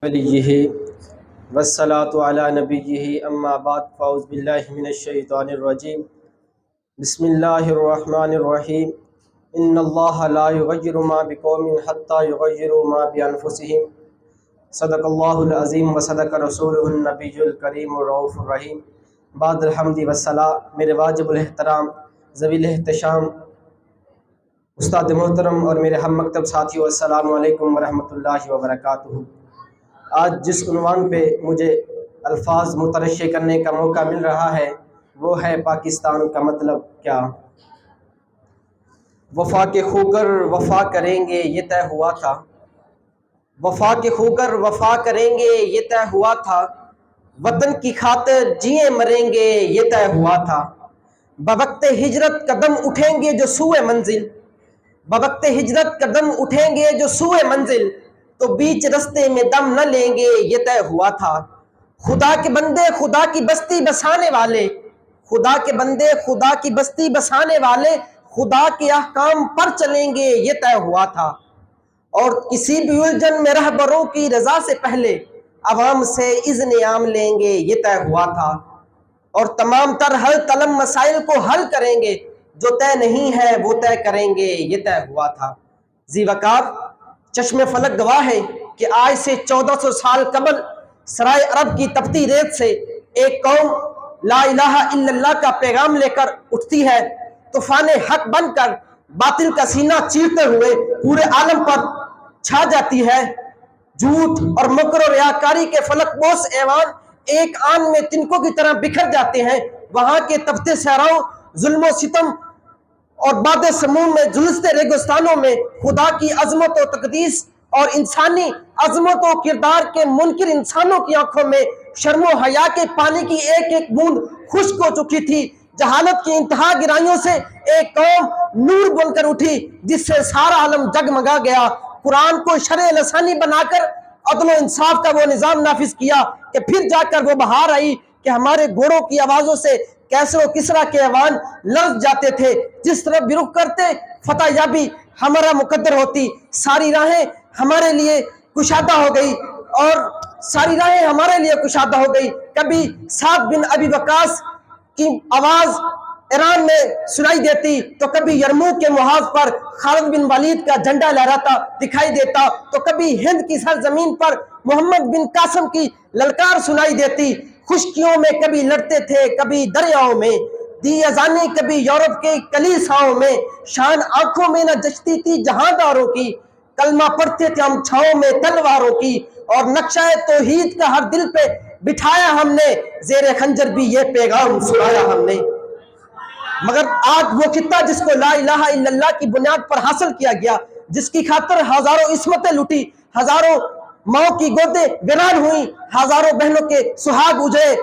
ولیہ والصلاة علی نبیہ اما بعد فاعوذ باللہ من الشیطان الرجیم بسم اللہ الرحمن الرحیم ان اللہ لا یغیر ما بقوم حتی یغیروا ما بانفسہم صدق اللہ العظیم وصدق رسولہ النبی الکریم الرؤوف الرحیم بعد الحمد والصلاۃ میرے واجب الاحترام ذوی الاحتشام استاد محترم اور میرے ہم مکتب ساتھیوں السلام علیکم ورحمۃ اللہ وبرکاتہ۔ آج جس عنوان پہ مجھے الفاظ مترشح کرنے کا موقع مل رہا ہے وہ ہے پاکستان کا مطلب کیا۔ وفا کے خوگر وفا کریں گے یہ طے ہوا تھا، وفا کے خوگر وفا کریں گے یہ طے ہوا تھا، وطن کی خاطر جیے مریں گے یہ طے ہوا تھا، بوقت ہجرت قدم اٹھیں گے جو سوئے منزل، بوقت ہجرت قدم اٹھیں گے جو سوئے منزل، تو بیچ رستے میں دم نہ لیں گے یہ طے ہوا تھا، خدا کے بندے خدا کی بستی بسانے والے، خدا کے بندے خدا کی بستی بسانے والے، خدا کے احکام پر چلیں گے یہ طے ہوا تھا، اور کسی بھی الجھن میں رہبروں کی رضا سے پہلے عوام سے اذن عام لیں گے یہ طے ہوا تھا، اور تمام تر حل طلب مسائل کو حل کریں گے، جو طے نہیں ہے وہ طے کریں گے یہ طے ہوا تھا۔ ذی وقار چشم فلک گواہ ہے کہ آج سے 1400 سال قبل سرائے عرب کی تپتی ریت سے ایک قوم لا الہ الا اللہ کا پیغام لے کر اٹھتی ہے، طوفان حق بن کر باطل کا سینہ چیرتے ہوئے پورے عالم پر چھا جاتی ہے، جھوٹ اور مکر و ریاکاری کے فلک بوس ایوان ایک آن میں تنکوں کی طرح بکھر جاتے ہیں، وہاں کے تپتے صحراؤں ظلم و ستم اور باد سموم میں جلستے ریگستانوں میں خدا کی عظمت و تقدیس اور انسانی عظمت و کردار کے منکر انسانوں کی آنکھوں میں شرم و حیا کے پانی کی ایک ایک بوند خشک ہو چکی تھی، جہالت کی انتہا گرائیوں سے ایک قوم نور بن کر اٹھی جس سے سارا عالم جگمگا گیا، قرآن کو شرع لسانی بنا کر عدل و انصاف کا وہ نظام نافذ کیا کہ پھر جا کر وہ بہار آئی کہ ہمارے گھوڑوں کی آوازوں سے کیسر و کسرا کے ایوان لرز جاتے تھے، جس طرف بھی رخ کرتے فتح یابی ہمارا مقدر ہوتی، ساری راہیں ہمارے لیے کشادہ ہو گئی اور ساری راہیں ہمارے لیے کشادہ ہو گئی۔ کبھی سعد بن ابی وقاص کی آواز ایران میں سنائی دیتی تو کبھی یرموک کے محاذ پر خالد بن ولید کا جھنڈا لہراتا دکھائی دیتا، تو کبھی ہند کی سرزمین پر محمد بن قاسم کی للکار سنائی دیتی، خشکیوں میں کبھی لڑتے تھے کبھی دریاؤں میں، دی اذانیں کبھی یورپ کے کلیساؤں میں، شان آنکھوں میں نہ جچتی تھی جہانداروں کی، کلمہ پڑھتے تھے ہم چھاؤں میں تلواروں کی، اور نقشہ توحید کا ہر دل پہ بٹھایا ہم نے، زیر خنجر بھی یہ پیغام سنایا ہم نے۔ مگر آج وہ خطہ جس کو لا الہ الا اللہ کی بنیاد پر حاصل کیا گیا، جس کی خاطر ہزاروں عصمتیں لٹی، ہزاروں ماؤں کی گودیں ویران ہوئیں، ہزاروں بہنوں کے سہاگ اجڑے،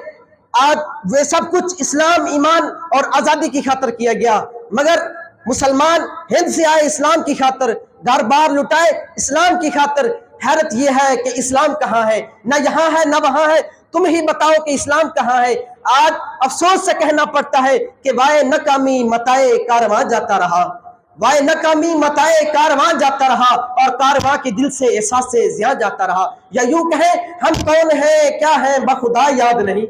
آج وہ سب کچھ اسلام ایمان اور آزادی کی خاطر کیا گیا، مگر مسلمان ہند سے آئے اسلام کی خاطر، گھر بار لٹائے اسلام کی خاطر، حیرت یہ ہے کہ اسلام کہاں ہے، نہ یہاں ہے نہ وہاں ہے، تم ہی بتاؤ کہ اسلام کہاں ہے۔ آج افسوس سے کہنا پڑتا ہے کہ وائے ناکامی متائے کارواں جاتا رہا، وائے ناکامی متائے کارواں جاتا رہا، اور کارواں کے دل سے احساس زیاں جاتا رہا، یا یوں کہیں ہم کون ہیں کیا ہیں بخدا یاد نہیں،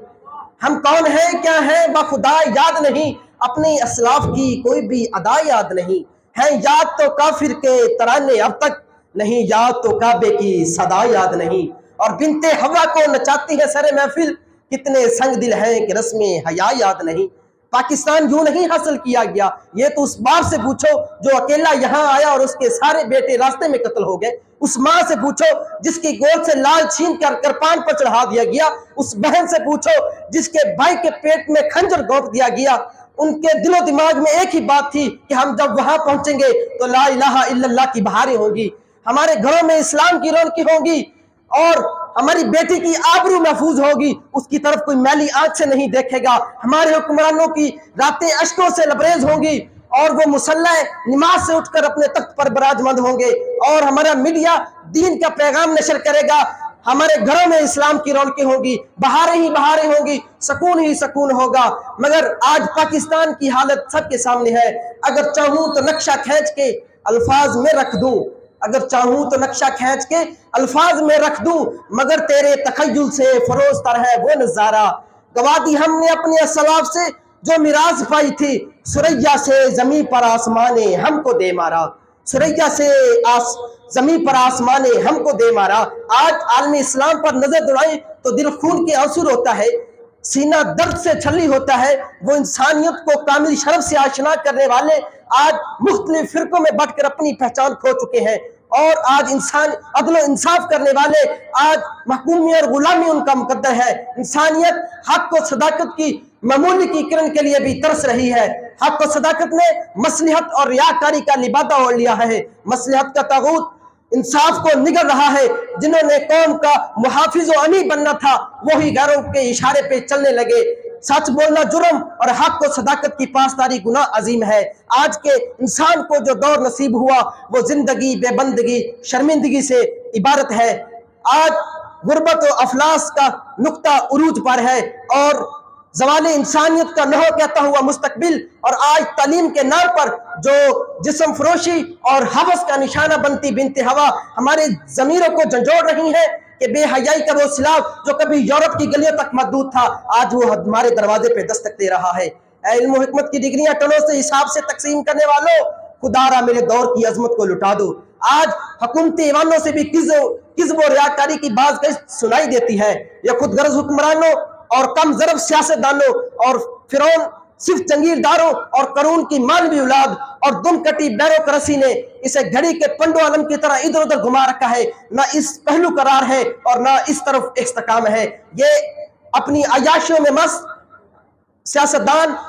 ہم کون ہیں کیا ہیں بخدا یاد نہیں، اپنی اسلاف کی کوئی بھی ادا یاد نہیں، ہیں یاد تو کافر کے ترانے اب تک نہیں، یاد تو کعبے کی صدا یاد نہیں، اور بنت حوا کو نچاتی ہے سر محفل، کتنے سنگ دل ہیں کہ رسم حیا یاد نہیں۔ پاکستان یوں نہیں حاصل کیا گیا، یہ تو اس باپ سے پوچھو جو اکیلا یہاں آیا اور اس کے سارے بیٹے راستے میں قتل ہو گئے، اس ماں سے پوچھو جس کی گود سے لال چھین کر کرپان پر چڑھا دیا گیا، اس بہن سے پوچھو جس کے بھائی کے پیٹ میں خنجر گھونپ دیا گیا، ان کے دل و دماغ میں ایک ہی بات تھی کہ ہم جب وہاں پہنچیں گے تو لا الہ الا اللہ کی بہاریں ہوں گی، ہمارے گھروں میں اسلام کی رونقیں ہوں گی، اور ہماری بیٹی کی آبرو محفوظ ہوگی، اس کی طرف کوئی میلی آنکھ سے نہیں دیکھے گا، ہمارے حکمرانوں کی راتیں اشکوں سے لبریز ہوں گی، اور وہ مسلح نماز سے اٹھ کر اپنے تخت پر براجمند ہوں گے، اور ہمارا میڈیا دین کا پیغام نشر کرے گا، ہمارے گھروں میں اسلام کی رونقیں ہوں گی، بہاریں ہی بہاریں ہوں گی، سکون ہی سکون ہوگا۔ مگر آج پاکستان کی حالت سب کے سامنے ہے، اگر چاہوں تو نقشہ کھینچ کے الفاظ میں رکھ دوں، اگر چاہوں تو نقشہ کھینچ کے الفاظ میں رکھ دوں، مگر تیرے تخیل سے فروز تر ہے وہ نظارہ۔ گوا دی ہم نے اپنے اسلاف سے جو میراث پائی تھی، سریا سے زمین پر آسمان نے ہم کو دے مارا، سریا سے زمین پر آسمان نے ہم کو دے مارا۔ آج عالم اسلام پر نظر دوڑائیں تو دل خون کے آنسو ہوتا ہے، سینہ درد سے چھلی ہوتا ہے۔ وہ انسانیت کو کامل شرف سے آشنا کرنے والے آج مختلف فرقوں میں بٹ کر اپنی پہچان کھو چکے ہیں، اور آج انسان عدل و انصاف کرنے والے آج محکومی اور غلامی ان کا مقدر ہے۔ انسانیت حق و صداقت کی معمولی کی کرن کے لیے بھی ترس رہی ہے۔ حق و صداقت نے مصلحت اور ریاکاری کا لبادہ اوڑھ لیا ہے۔ مصلحت کا طاغوت انصاف کو نگل رہا ہے۔ جنہوں نے قوم کا محافظ و امی بننا تھا، وہی غیروں کے اشارے پہ چلنے لگے۔ سچ بولنا جرم اور حق و صداقت کی پاسداری گناہ عظیم ہے۔ آج کے انسان کو جو دور نصیب ہوا وہ زندگی، بے بندگی، شرمندگی سے عبارت ہے۔ آج غربت و افلاس کا نقطہ عروج پر ہے، اور زوال انسانیت کا نہو کہتا ہوا مستقبل، اور آج تعلیم کے نام پر جو جسم فروشی اور ہوس کا نشانہ بنتی بنت ہوا ہمارے ضمیروں کو جھنجھوڑ رہی ہے کہ بے حیائی کا وہ سلاف جو کبھی یورپ کی گلیوں تک محدود تھا، آج وہ ہمارے دروازے پہ دستک دے رہا ہے۔ اے علم و حکمت کی ڈگریاں ٹنوں سے حساب سے تقسیم کرنے والوں، خدا را میرے دور کی عظمت کو لٹا دو۔ آج حکومتی ایوانوں سے بھی کذب و ریاکاری کی باز گشت سنائی دیتی ہے۔ یہ خود غرض حکمرانوں اور کم ضرب سیاستدانوں اور فرعون صرف جنگیرداروں اور قارون کی مانوی اولاد اور دم کٹی بیروکریسی نے اسے گھڑی کے پنڈو عالم کی طرح ادھر ادھر گھما رکھا ہے۔ نہ اس پہلو قرار ہے اور نہ اس طرف استحکام ہے۔ یہ اپنی عیاشیوں میں مست سیاستدان